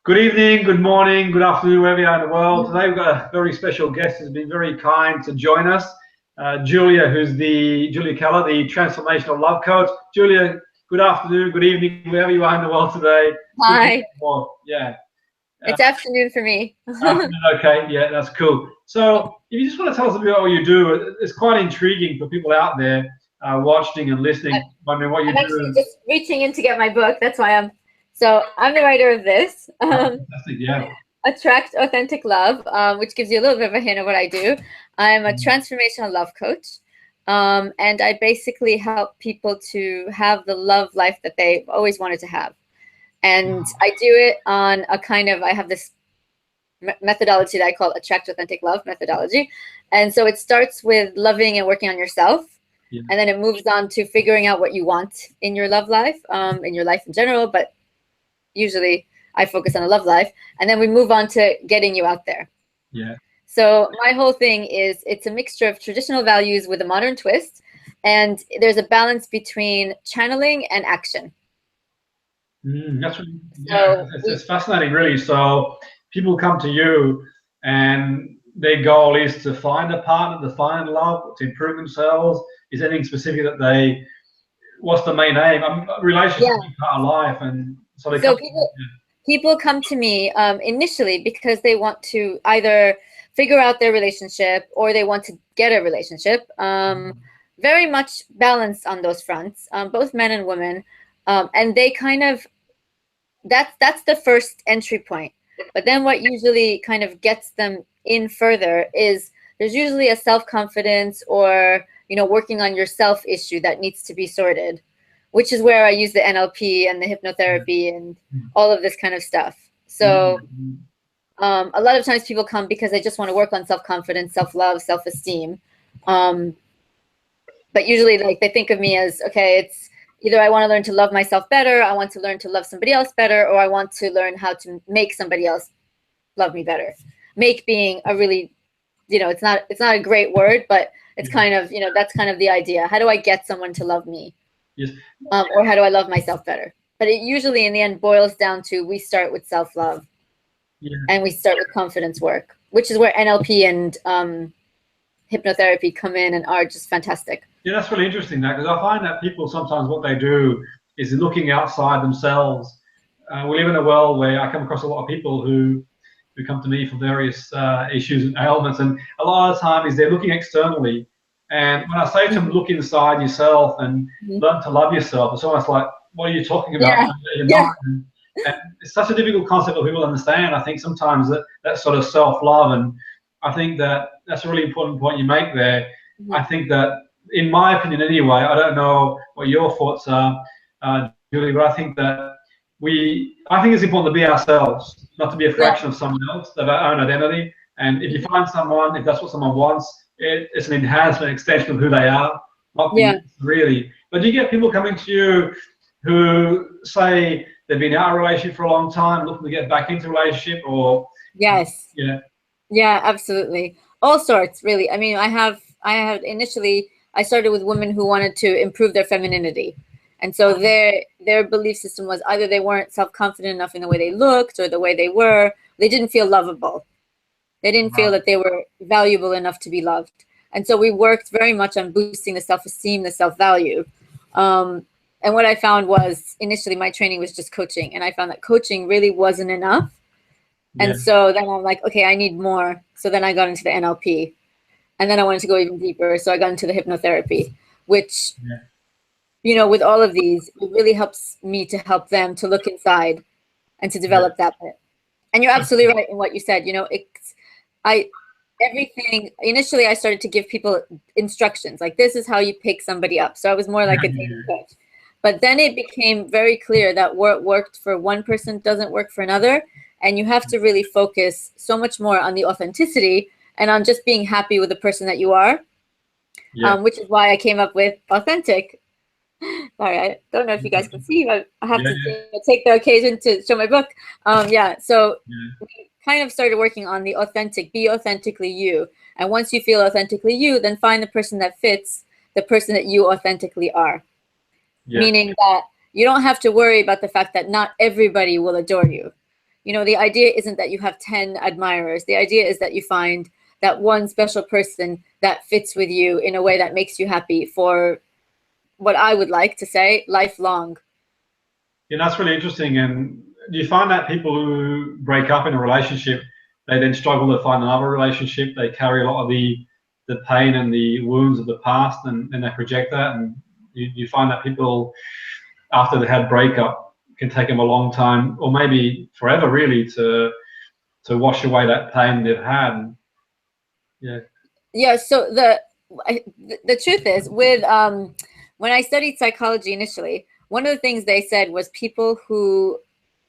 Good evening, good morning, good afternoon, wherever you are in the world. Today we've got a very special guest who's been very kind to join us. Julia, Julia Keller, the Transformational Love Coach. Julia, good afternoon, good evening, wherever you are in the world today. Hi. Yeah. It's afternoon for me. Afternoon, okay, yeah, that's cool. So if you just want to tell us a bit about what you do, it's quite intriguing for people out there watching and listening, wondering what you I'm do. actually just reaching in to get my book. That's why I'm the writer of this. Fantastic, yeah. Attract Authentic Love, which gives you a little bit of a hint of what I do. I'm a transformational love coach. And I basically help people to have the love life that they've always wanted to have. And I do it on I have this methodology that I call Attract Authentic Love methodology. And so it starts with loving and working on yourself. Yeah. And then it moves on to figuring out what you want in your love life, in your life in general. But usually I focus on the love life. And then we move on to getting you out there. Yeah. So my whole thing is it's a mixture of traditional values with a modern twist. And there's a balance between channeling and action. That's really, yeah, it's fascinating, really. So people come to you and their goal is to find a partner, to find love, to improve themselves. Is anything specific that what's the main aim? Relationships is part of life, and so they people come to me initially because they want to either figure out their relationship or they want to get a relationship. Very much balanced on those fronts, both men and women. And they that's the first entry point. But then what usually kind of gets them in further is there's usually a self-confidence or, working on yourself issue that needs to be sorted, which is where I use the NLP and the hypnotherapy and all of this kind of stuff. So a lot of times people come because they just want to work on self-confidence, self-love, self-esteem. But usually they think of me as, okay, it's either I want to learn to love myself better, I want to learn to love somebody else better, or I want to learn how to make somebody else love me better. Make being a really, it's not a great word, but it's kind of, that's kind of the idea. How do I get someone to love me? Yes. Or how do I love myself better? But it usually in the end boils down to we start with self-love. Yeah. And we start with confidence work, which is where NLP and hypnotherapy come in and are just fantastic. Yeah, that's really interesting, because I find that people sometimes what they do is looking outside themselves. We live in a world where I come across a lot of people who come to me for various issues and ailments, and a lot of the time is they're looking externally. And when I say to them, look inside yourself and learn to love yourself, it's almost like, what are you talking about? Yeah. And it's such a difficult concept for people to understand. I think sometimes that sort of self-love, and I think that's a really important point you make there. I think that, in my opinion anyway, I don't know what your thoughts are, Julie, but I think that I think it's important to be ourselves, not to be a fraction of someone else, of our own identity. And if you find someone, if that's what someone wants, it's an enhancement, extension of who they are, not really. But do you get people coming to you who say they've been out of a relationship for a long time, looking to get back into a relationship, or? Yes. Yeah, absolutely. All sorts, really. I mean, I had initially, I started with women who wanted to improve their femininity. And so their belief system was either they weren't self-confident enough in the way they looked or the way they were. They didn't feel lovable. They didn't feel that they were valuable enough to be loved. And so we worked very much on boosting the self-esteem, the self-value. And what I found was initially my training was just coaching. And I found that coaching really wasn't enough. And so then I'm like, okay, I need more. So then I got into the NLP. And then I wanted to go even deeper. So I got into the hypnotherapy, which, with all of these, it really helps me to help them to look inside and to develop that bit. And you're absolutely right in what you said. Initially I started to give people instructions, like this is how you pick somebody up. So I was more like a dating coach. But then it became very clear that what worked for one person doesn't work for another. And you have to really focus so much more on the authenticity and on just being happy with the person that you are, which is why I came up with authentic. Sorry, I don't know if you guys can see, but I have to take the occasion to show my book. So we kind of started working on the authentic, be authentically you. And once you feel authentically you, then find the person that fits the person that you authentically are. Meaning that you don't have to worry about the fact that not everybody will adore you. the idea isn't that you have 10 admirers. The idea is that you find that one special person that fits with you in a way that makes you happy for, what I would like to say, lifelong. Yeah, that's really interesting. And do you find that people who break up in a relationship, they then struggle to find another relationship? They carry a lot of the pain and the wounds of the past, and they project that. And you find that people, after they had breakup, can take them a long time, or maybe forever, really, to wash away that pain they've had. Yeah. Yeah. So the truth is, with when I studied psychology initially, one of the things they said was people who,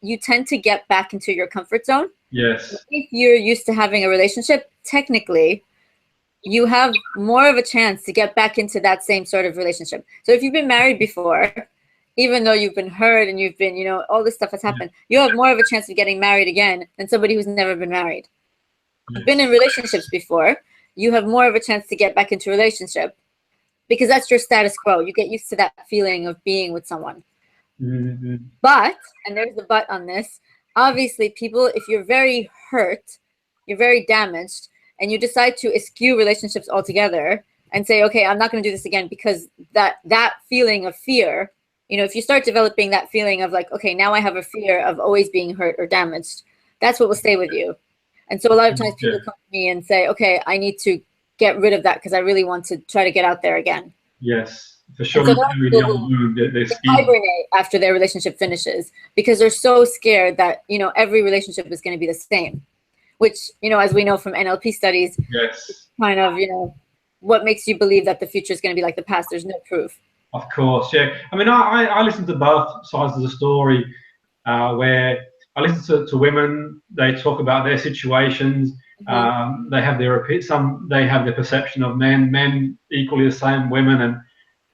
you tend to get back into your comfort zone. Yes. If you're used to having a relationship, technically, you have more of a chance to get back into that same sort of relationship. So if you've been married before, even though you've been hurt and you've been, all this stuff has happened, you have more of a chance of getting married again than somebody who's never been married. You've been in relationships before, you have more of a chance to get back into a relationship because that's your status quo. You get used to that feeling of being with someone. Mm-hmm. But, and there's the but on this, obviously people, if you're very hurt, you're very damaged, and you decide to eschew relationships altogether and say, okay, I'm not going to do this again, because that feeling of fear, if you start developing that feeling of like, okay, now I have a fear of always being hurt or damaged, that's what will stay with you. And so a lot of times people come to me and say, okay, I need to get rid of that because I really want to try to get out there again. Yes, for sure. So they hibernate after their relationship finishes because they're so scared that, every relationship is going to be the same, which, as we know from NLP studies, yes, kind of, what makes you believe that the future is going to be like the past? There's no proof. Of course, yeah. I mean, I listen to both sides of the story, where I listen to women. They talk about their situations. Mm-hmm. They have their perception of men equally the same, women, and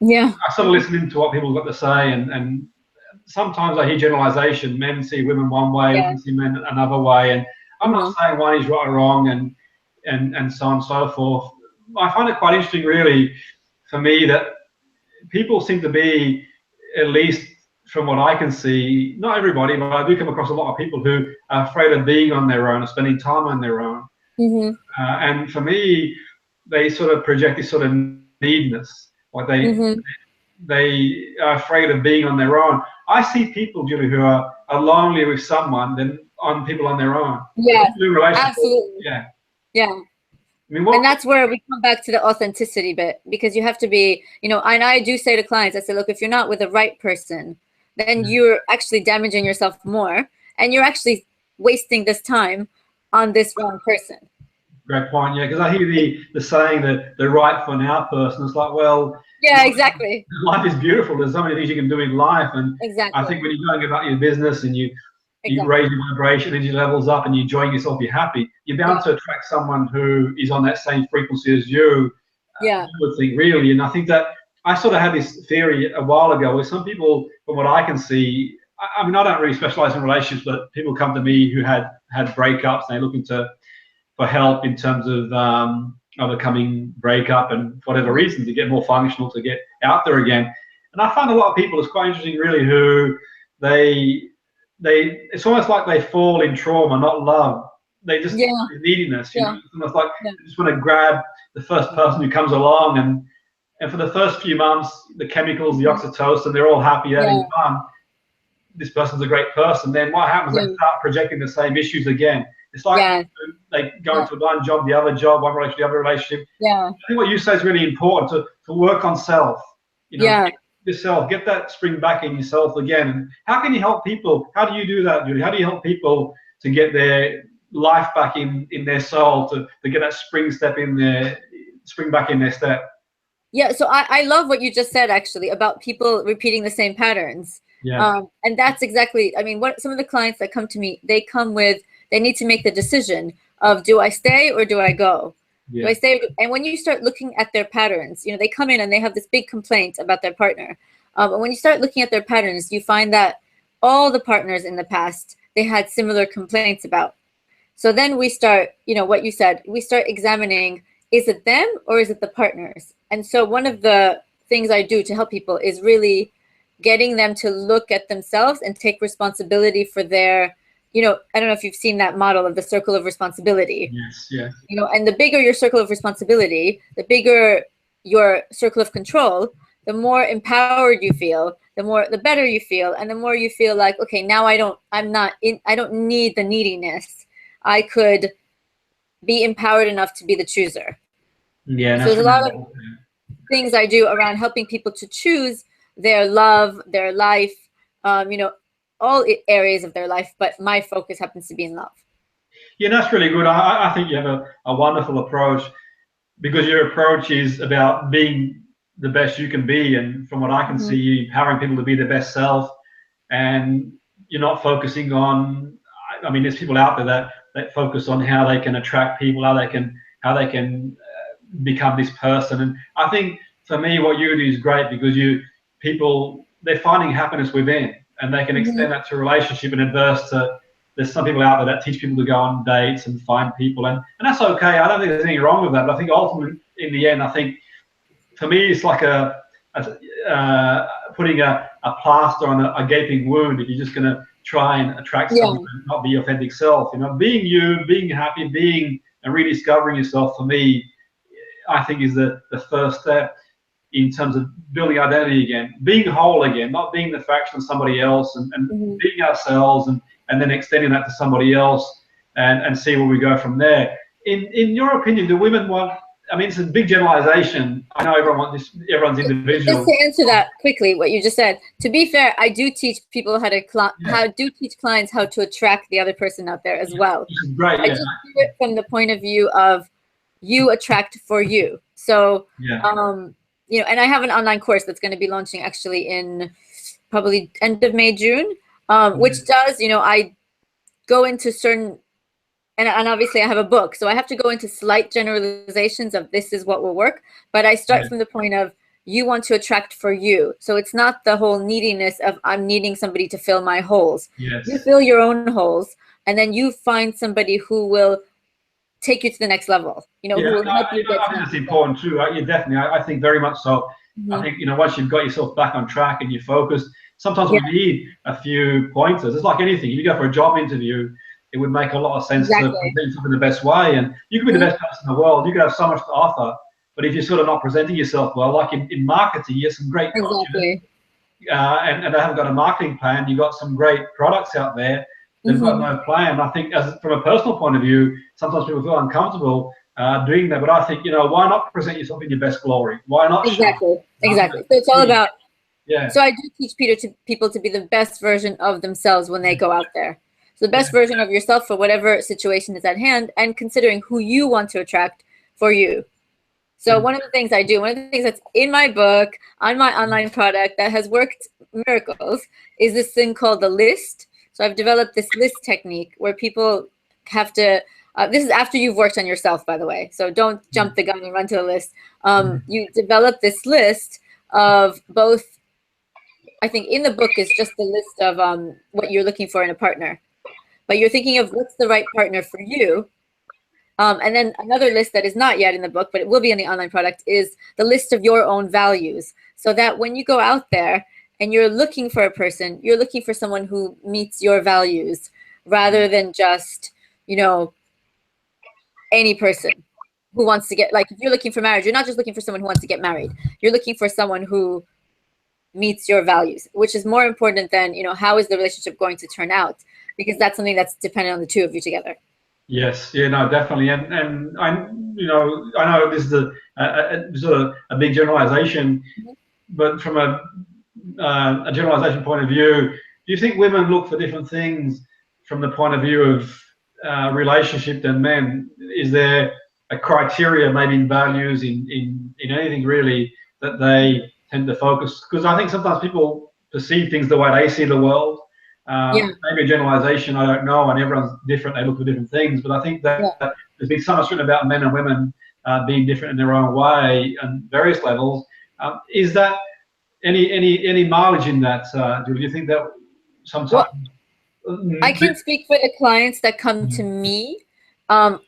I sort of listen to what people have got to say, and sometimes I hear generalization. Men see women one way, women see men another way, and I'm not saying one is right or wrong, and so on and so forth. I find it quite interesting, really, for me, that people seem to be, at least from what I can see, not everybody, but I do come across a lot of people who are afraid of being on their own or spending time on their own. Mm-hmm. And for me, they sort of project this sort of neediness, like they are afraid of being on their own. I see people, Julie, who are lonely with someone than on people on their own. Yeah, absolutely. Yeah. I mean, and that's where we come back to the authenticity bit, because you have to be, and I do say to clients, I say, look, if you're not with the right person, then you're actually damaging yourself more, and you're actually wasting this time on this wrong person. Great point, yeah, because I hear the saying that the right for now person. It's like, well, yeah, exactly. Life is beautiful. There's so many things you can do in life, and exactly. I think when you're going about your business and you raise your vibration, energy levels up, and you're enjoying yourself, you're happy, you're bound to attract someone who is on that same frequency as you. You would think, really. And I think that I sort of had this theory a while ago where some people, from what I can see, I mean, I don't really specialize in relationships, but people come to me who had breakups, and they're looking for help in terms of overcoming breakup and for whatever reason, to get more functional, to get out there again. And I find a lot of people, it's quite interesting, really, who it's almost like they fall in trauma, not love. They just neediness, you know. It's almost like they just want to grab the first person who comes along, and for the first few months, the chemicals, the oxytocin, they're all happy, having fun. This person's a great person. Then what happens? They start projecting the same issues again. It's like they go into one job, the other job, one relationship, the other relationship. I think what you say is really important, to work on self. Get yourself, get that spring back in yourself again. And how can you help people? How do you do that, Julie? How do you help people to get their life back in their soul, to get that spring back in their step? Yeah, so I love what you just said, actually, about people repeating the same patterns. And that's exactly, I mean, what some of the clients that come to me, they need to make the decision of, do I stay or do I go? Do I stay? And when you start looking at their patterns, they come in and they have this big complaint about their partner. And when you start looking at their patterns, you find that all the partners in the past, they had similar complaints about. So then we start, what you said, we start examining, is it them or is it the partners? And so one of the things I do to help people is really getting them to look at themselves and take responsibility for their, I don't know if you've seen that model of the circle of responsibility. Yes, yeah. And the bigger your circle of responsibility, the bigger your circle of control, the more empowered you feel, the better you feel, and the more you feel like, okay, now I don't need the neediness. I could be empowered enough to be the chooser. Yeah, So that's there's a really lot of things I do around helping people to choose their love, their life, all areas of their life, but my focus happens to be in love. Yeah, that's really good. I think you have a wonderful approach, because your approach is about being the best you can be. And from what I can see, you empowering people to be their best self. And you're not focusing on, I mean, there's people out there that focus on how they can attract people, how they can become this person. And I think for me, what you do is great, because they're finding happiness within, and they can extend that to a relationship and adverse to. There's some people out there that teach people to go on dates and find people, and that's okay. I don't think there's anything wrong with that. But I think ultimately, in the end, I think for me, it's like putting a plaster on a gaping wound if you're just going to try and attract someone and not be your authentic self. Being you, being happy, and rediscovering yourself, for me, I think is the first step in terms of building identity again, being whole again, not being the fraction of somebody else, and being ourselves, and then extending that to somebody else, and see where we go from there. In your opinion, do women want? I mean, it's a big generalization. I know everyone's individual. Just to answer that quickly, what you just said. To be fair, I do teach people teach clients how to attract the other person out there as well. Which is great. I just do it from the point of view of you attract for you. So, and I have an online course that's going to be launching actually in probably end of May, June, which does, I go into certain. And obviously I have a book, so I have to go into slight generalizations of this is what will work. But I start from the point of you want to attract for you. So it's not the whole neediness of I'm needing somebody to fill my holes. Yes. You fill your own holes, and then you find somebody who will take you to the next level. Who will help you get. I think that's important too. Definitely. I think very much so. I think once you've got yourself back on track and you're focused, sometimes we need a few pointers. It's like anything. If you go for a job interview, it would make a lot of sense to present yourself in the best way. And you could be the best person in the world. You could have so much to offer. But if you're sort of not presenting yourself well, like in marketing, you have some great coaches, and they haven't got a marketing plan. You've got some great products out there. They've got no plan. I think from a personal point of view, sometimes people feel uncomfortable doing that. But I think, why not present yourself in your best glory? Why not? Exactly. So it's all about, so I do teach people to be the best version of themselves when they go out there. So the best version of yourself for whatever situation is at hand, and considering who you want to attract for you. So one of the things that's in my book, on my online product that has worked miracles, is this thing called the list. So I've developed this list technique where people have to, this is after you've worked on yourself, by the way. So don't jump the gun and run to the list. You develop this list of both, I think in the book is just the list of what you're looking for in a partner. But you're thinking of what's the right partner for you. And then another list that is not yet in the book, but it will be in the online product, is the list of your own values. So that when you go out there and you're looking for a person, you're looking for someone who meets your values rather than just, any person who wants to get, like if you're looking for marriage, you're not just looking for someone who wants to get married. You're looking for someone who meets your values, which is more important than, how is the relationship going to turn out? Because that's something that's dependent on the two of you together. Yes, no, definitely, and I know this is a sort of a big generalization, but from a generalization point of view, do you think women look for different things from the point of view of relationship than men? Is there a criteria, maybe in values, in anything really, that they tend to focus? Because I think sometimes people perceive things the way they see the world. Maybe a generalization, I don't know, and everyone's different, they look for different things, but I think that there's been so much written about men and women being different in their own way and various levels. Is that any mileage in that? Do you think that sometimes? I can speak for the clients that come to me.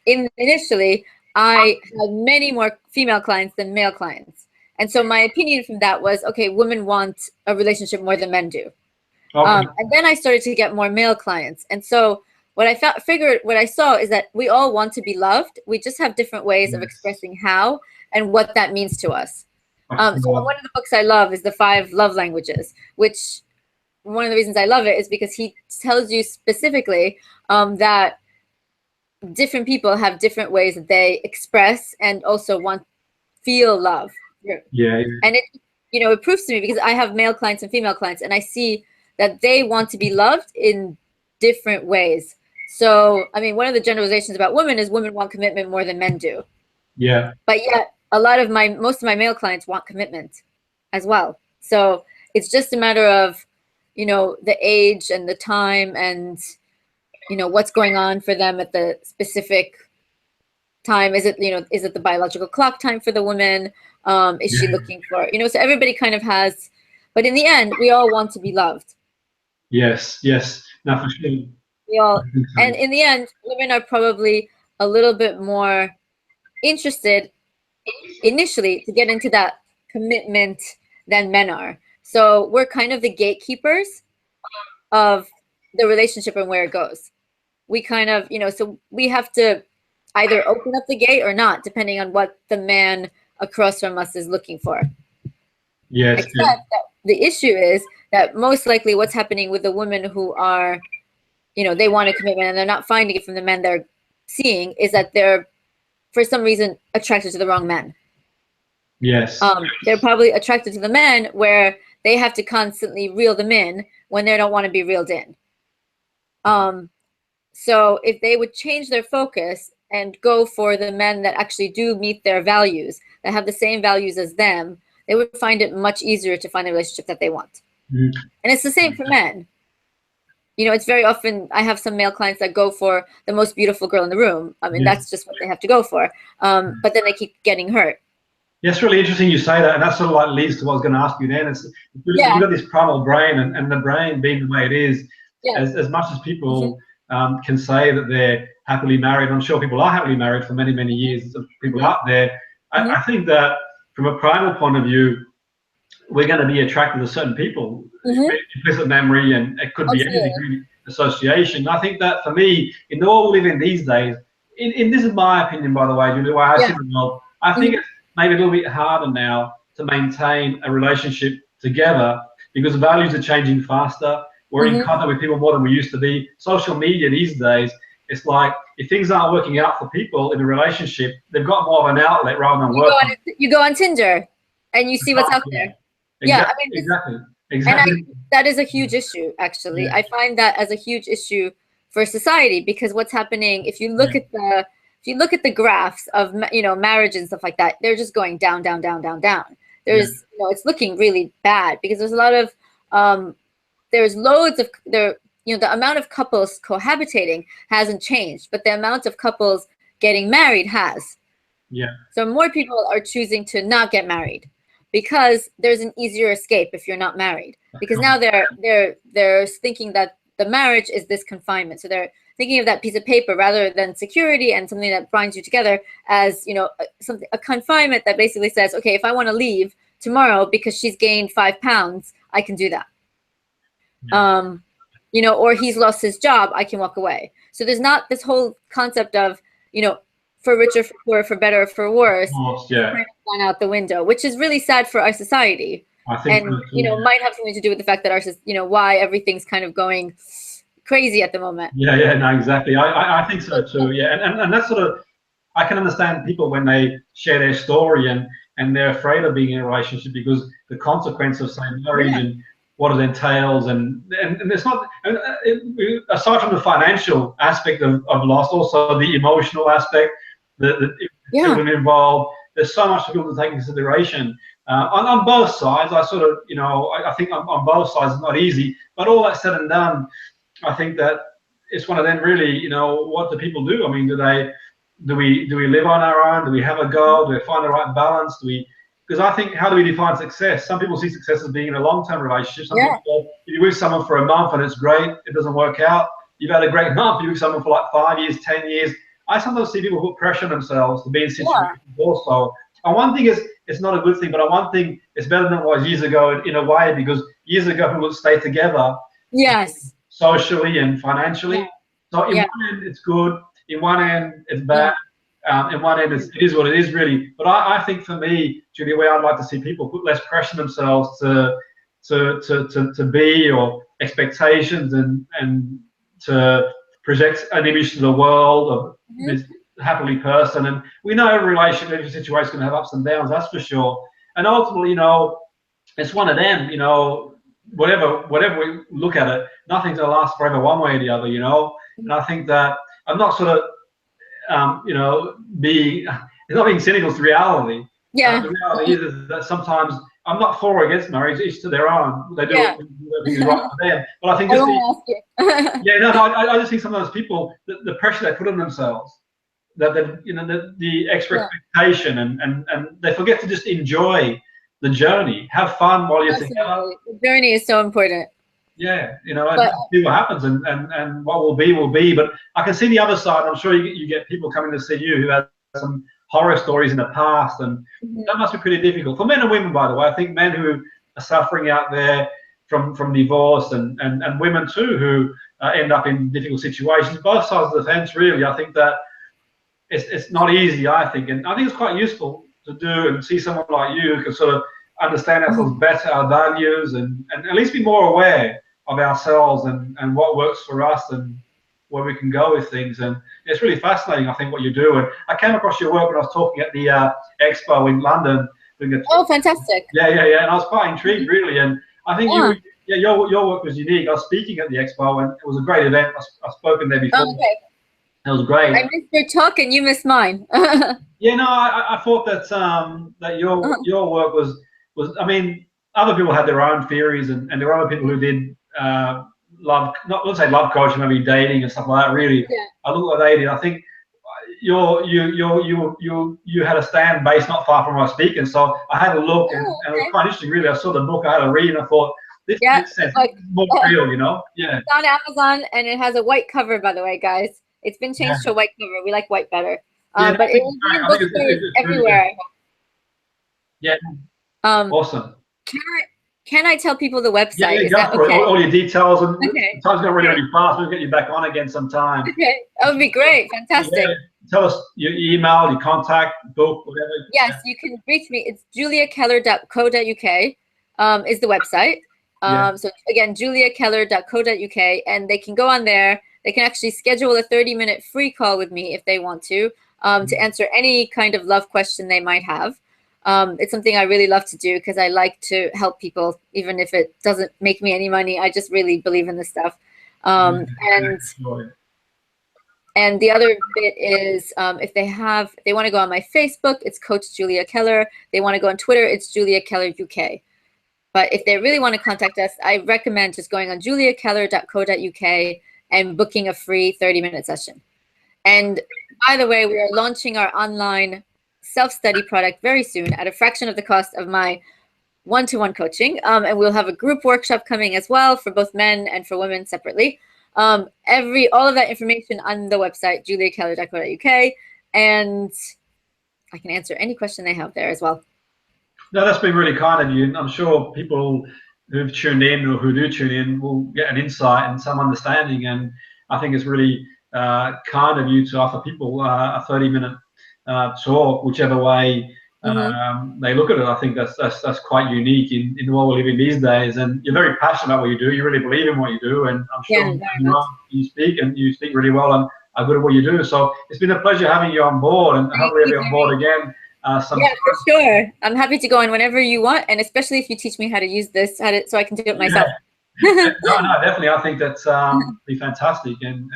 Initially, I had many more female clients than male clients. And so my opinion from that was, okay, women want a relationship more than men do. And then I started to get more male clients. And so what I figured, what I saw is that we all want to be loved. We just have different ways of expressing how and what that means to us. So one of the books I love is The 5 Love Languages, which one of the reasons I love it is because he tells you specifically that different people have different ways that they express and also feel love. Yeah. And it, you know, it proves to me, because I have male clients and female clients, and I see that they want to be loved in different ways. So, I mean, one of the generalizations about women is women want commitment more than men do. Yeah. But yet, most of my male clients want commitment as well. So it's just a matter of, you know, the age and the time and, you know, what's going on for them at the specific time. Is it, you know, is it the biological clock time for the woman? Is she looking for, you know, so everybody kind of has, but in the end, we all want to be loved. Yes, yes. No, for sure. We all, and in the end, women are probably a little bit more interested initially to get into that commitment than men are. So we're kind of the gatekeepers of the relationship and where it goes. We kind of, you know, so we have to either open up the gate or not, depending on what the man across from us is looking for. Yes. Except that the issue is that most likely what's happening with the women who are, you know, they want a commitment and they're not finding it from the men they're seeing is that they're, for some reason, attracted to the wrong men. Yes. They're probably attracted to the men where they have to constantly reel them in when they don't want to be reeled in. So if they would change their focus and go for the men that actually do meet their values, that have the same values as them, they would find it much easier to find the relationship that they want. And it's the same for men. You know, it's very often, I have some male clients that go for the most beautiful girl in the room. I mean, that's just what they have to go for. But then they keep getting hurt. Yeah, it's really interesting you say that, and that sort of like leads to what I was going to ask you then. You've got this primal brain, and the brain being the way it is, as much as people can say that they're happily married, I'm sure people are happily married for many, many years, people out there. I think that from a primal point of view, we're going to be attracted to certain people, implicit memory, and it could be anything, really, association. I think that for me, in the world we live in these days, in this is my opinion, by the way, Julie, the way I see the world, I think it's maybe a little bit harder now to maintain a relationship together because values are changing faster. We're in contact with people more than we used to be. Social media these days, it's like if things aren't working out for people in a relationship, they've got more of an outlet rather than work. You go on Tinder and you see what's out there. Exactly. I mean, exactly. And that is a huge issue, actually. I find that as a huge issue for society, because what's happening, if you look at the graphs of, you know, marriage and stuff like that, they're just going down, down, down, down, down. There's, you know, it's looking really bad because there's a lot of, there's loads of, you know, the amount of couples cohabitating hasn't changed, but the amount of couples getting married has. So more people are choosing to not get married because there's an easier escape if you're not married. Because now they're thinking that the marriage is this confinement. So they're thinking of that piece of paper rather than security and something that binds you together as, you know, a confinement that basically says, okay, if I want to leave tomorrow because she's gained 5 pounds, I can do that. You know, or he's lost his job, I can walk away. So there's not this whole concept of, you know, for richer, for poorer, for better, or for worse, gone out the window, which is really sad for our society. I think and, you know, might have something to do with the fact that you know, why everything's kind of going crazy at the moment. No, exactly. I think so too. And that's sort of, I can understand people when they share their story and they're afraid of being in a relationship because the consequence of, say, marriage and what it entails, and it's not, aside from the financial aspect of loss, also the emotional aspect, the children involved. There's so much for people to take into consideration on both sides. I sort of, you know, I think on both sides it's not easy, but all that said and done, I think that it's one of them really, you know, what do people do? I mean, do we live on our own? Do we have a goal? Do we find the right balance? Because I think, how do we define success? Some people see success as being in a long-term relationship. Some people, if you're with someone for a month and it's great, it doesn't work out. You've had a great month, you're with someone for like 5 years, 10 years. I sometimes see people put pressure on themselves to be in situations also. And one thing is, it's not a good thing, but on one thing, it's better than it was years ago in a way, because years ago people would stay together socially and financially. So in one end, it's good. In one end, it's bad. In one end, it is what it is, really. But I think for me, Julia, where I'd like to see people put less pressure on themselves to be, or expectations, and to project an image to the world of this happily person. And we know every relationship, every situation is going to have ups and downs, that's for sure. And ultimately, it's one of them, whatever we look at it, nothing's going to last forever one way or the other, And I think that I'm not sort of, it's not being cynical, it's reality. Yeah. The reality is that sometimes I'm not for or against marriage, each to their own. They do what they think is right for them. But I think just I just think sometimes people, the pressure they put on themselves, that the extra expectation, and they forget to just enjoy the journey, have fun while you're together. The journey is so important. Yeah, and see what happens, and what will be. But I can see the other side. I'm sure you get people coming to see you who have some horror stories in the past, and that must be pretty difficult for men and women, by the way. I think men who are suffering out there from divorce, and women too who end up in difficult situations, both sides of the fence, really. I think that it's not easy, I think, and I think it's quite useful to do and see someone like you who can sort of understand ourselves better, our values, and at least be more aware of ourselves and what works for us and where we can go with things. And it's really fascinating, I think, what you do. And I came across your work when I was talking at the expo in London. Oh, fantastic. Yeah. And I was quite intrigued, really. And I think your work was unique. I was speaking at the expo, and it was a great event. I've spoken there before. Okay. It was great. I missed your talk and you missed mine. Yeah, no, I thought that your work was, I mean, other people had their own theories, and there were other people who did let's say love coaching, maybe dating and stuff like that. Really, I look what they did. I think you had a stand based not far from where I was speaking, so I had a look, and it was quite interesting. Really, I saw the book, I had a read, and I thought this makes sense. More real, Yeah. It's on Amazon, and it has a white cover, by the way, guys. It's been changed to a white cover. We like white better. But it will be in bookstores everywhere. Yeah. Awesome. Can I tell people the website? Yeah, is that okay? All your details, and time's not really fast. We'll get you back on again sometime. Okay, that would be great. Fantastic. Yeah. Tell us your email, your contact, book, whatever. Yes, you can reach me. It's juliakeller.co.uk is the website. So again, juliakeller.co.uk, and they can go on there. They can actually schedule a 30-minute free call with me if they want to answer any kind of love question they might have. It's something I really love to do because I like to help people, even if it doesn't make me any money. I just really believe in this stuff. And the other bit is if they want to go on my Facebook, it's Coach Julia Keller. They want to go on Twitter, it's Julia Keller UK. But if they really want to contact us, I recommend just going on juliakeller.co.uk and booking a free 30-minute session. And by the way, we are launching our online self-study product very soon at a fraction of the cost of my one-to-one coaching. And we'll have a group workshop coming as well for both men and for women separately. All of that information on the website, juliakeller.co.uk, and I can answer any question they have there as well. No, that's been really kind of you, and I'm sure people who've tuned in or who do tune in will get an insight and some understanding. And I think it's really kind of you to offer people a 30-minute talk, whichever way they look at it. I think that's quite unique in the world we live in these days. And you're very passionate about what you do. You really believe in what you do, and I'm sure you speak really well and are good at what you do. So it's been a pleasure having you on board, and hopefully you'll be on board again. Yeah, for sure. I'm happy to go on whenever you want, and especially if you teach me how to use this, so I can do it myself. No, definitely. I think that's be fantastic, and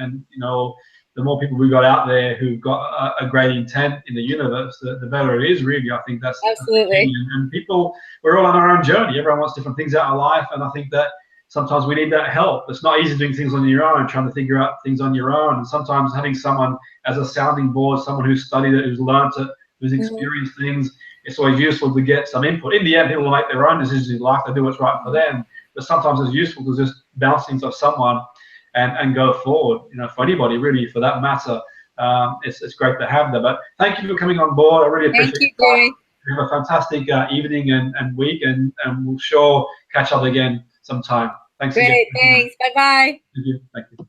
the more people we got out there who've got a great intent in the universe, the better it is. Really, I think that's absolutely. And people, we're all on our own journey. Everyone wants different things out of life, and I think that sometimes we need that help. It's not easy doing things on your own, trying to figure out things on your own, and sometimes having someone as a sounding board, someone who's studied it, who's learned it, who's experienced things, it's always useful to get some input. In the end, people will make their own decisions in life. They do what's right for them. But sometimes it's useful to just bounce things off someone and go forward. For anybody, really, for that matter. It's great to have that. But thank you for coming on board. I really appreciate it. Thank you. Have a fantastic evening and week, and we'll sure catch up again sometime. Thanks. Great. Thanks. Bye-bye. Thank you.